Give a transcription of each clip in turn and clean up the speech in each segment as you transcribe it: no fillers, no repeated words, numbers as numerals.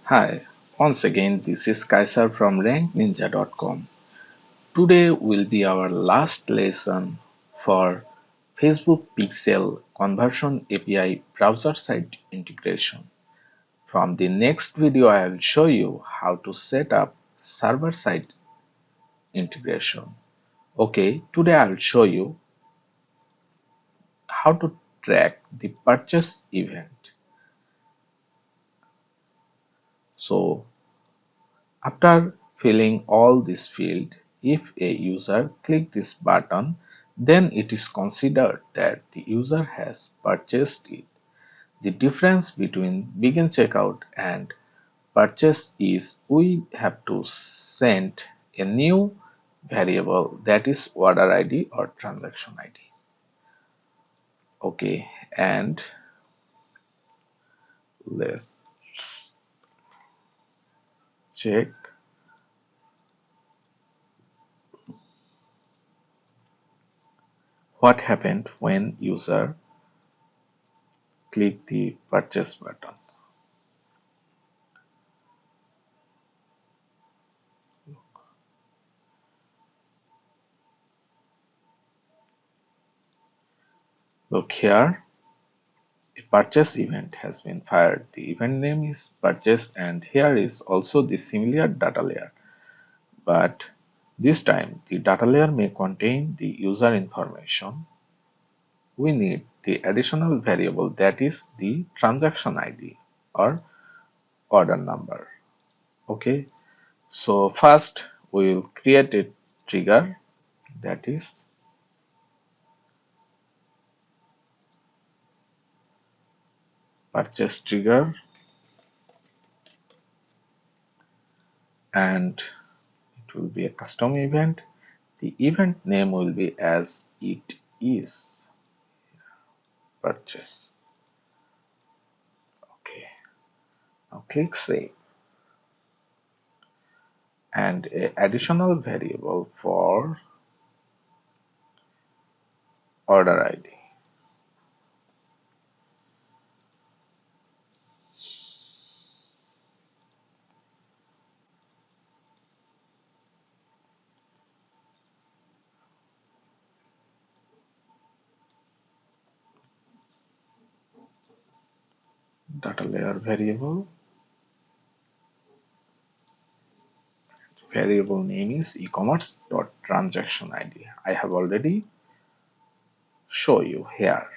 Hi, once again this is Kaisar from RankNinja.com. Today will be our last lesson for Facebook Pixel Conversion API browser-side integration. From the next video I will show you how to set up server-side integration. Okay, today I will show you how to track the purchase event. So after filling all this field, if a user click this button, then it is considered that the user has purchased it. The difference between begin checkout and purchase is we have to send a new variable, that is order ID or transaction ID. Okay, and let's check what happened when user click the purchase button. Look here, a purchase event has been fired. The event name is purchase, and here is also the similar data layer, but this time the data layer may contain the user information. We need the additional variable, that is the transaction ID or order number. Okay, so first we will create a trigger, that is purchase trigger, and it will be a custom event. The event name will be as it is, purchase. Okay, now click save, and a additional variable for order ID. Data layer variable name is e-commerce dot transaction ID. I have already show you here,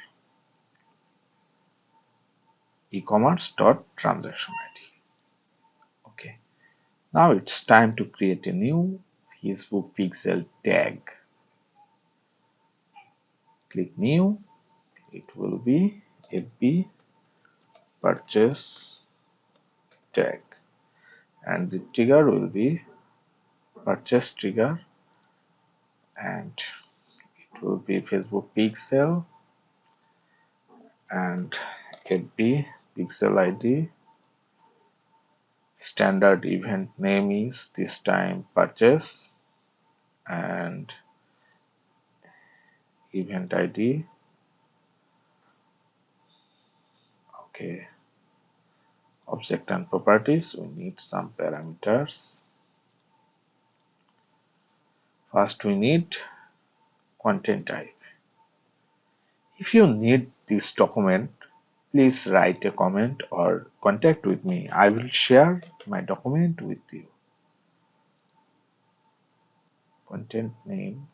e-commerce dot transaction ID. Okay, now it's time to create a new Facebook pixel tag. Click new, it will be FB purchase tag, and the trigger will be purchase trigger, and it will be Facebook pixel, and FB pixel ID. Standard event name is this time purchase, and event ID. Okay, object and properties, we need some parameters. First we need content type. If you need this document, please write a comment or contact with me. I will share my document with you. Content name,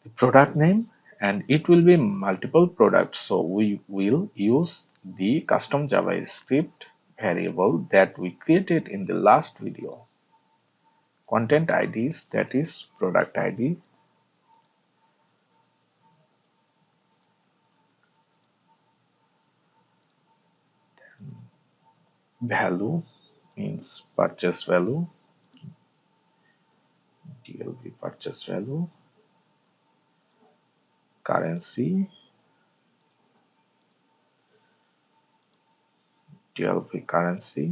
the product name, and it will be multiple products, so we will use the custom JavaScript variable that we created in the last video. Content IDs, that is product ID, value means purchase value, DLV purchase value, currency, DLV currency,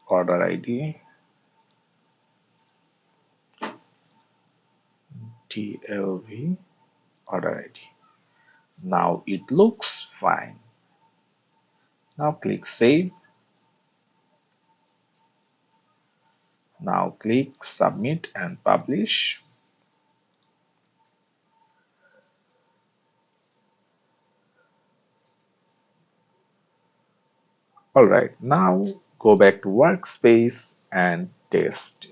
order ID, DLV order ID. Now it looks fine. Now click Save. Now click Submit and Publish. Alright, now go back to Workspace and test.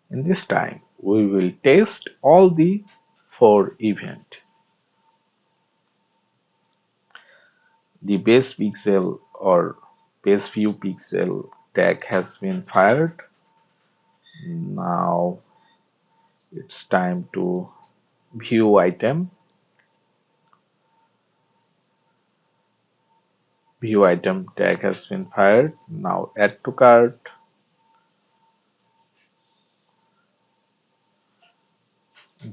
In this time, we will test all the 4 events. The base pixel or base view pixel tag has been fired. Now it's time to view item. View item tag has been fired. Now add to cart.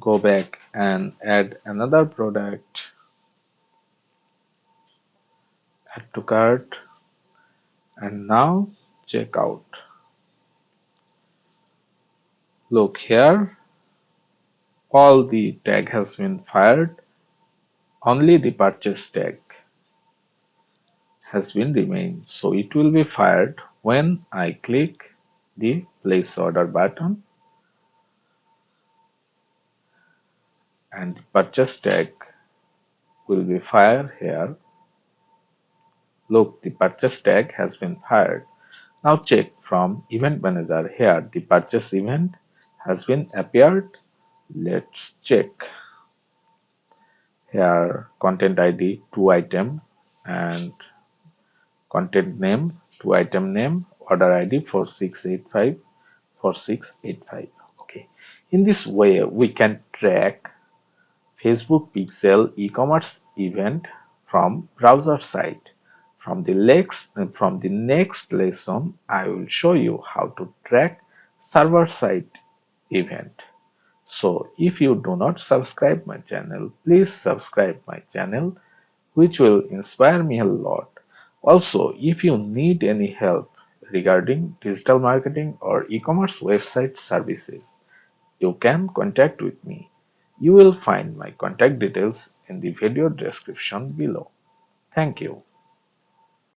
Go back and add another product. Add to cart. And now check out. Look here. All the tag has been fired. Only the purchase tag has been remained. So it will be fired when I click the place order button and the purchase tag will be fired here. Look, the purchase tag has been fired. Now check from event manager here the purchase event has been appeared. Let's check here content ID to item and content name to item name order ID 4685 4685. Okay, in this way we can track Facebook Pixel e-commerce event from browser site. From the next lesson, I will show you how to track server side event. So if you do not subscribe my channel, please subscribe my channel, which will inspire me a lot. Also, if you need any help regarding digital marketing or e-commerce website services, you can contact with me. You will find my contact details in the video description below. Thank you.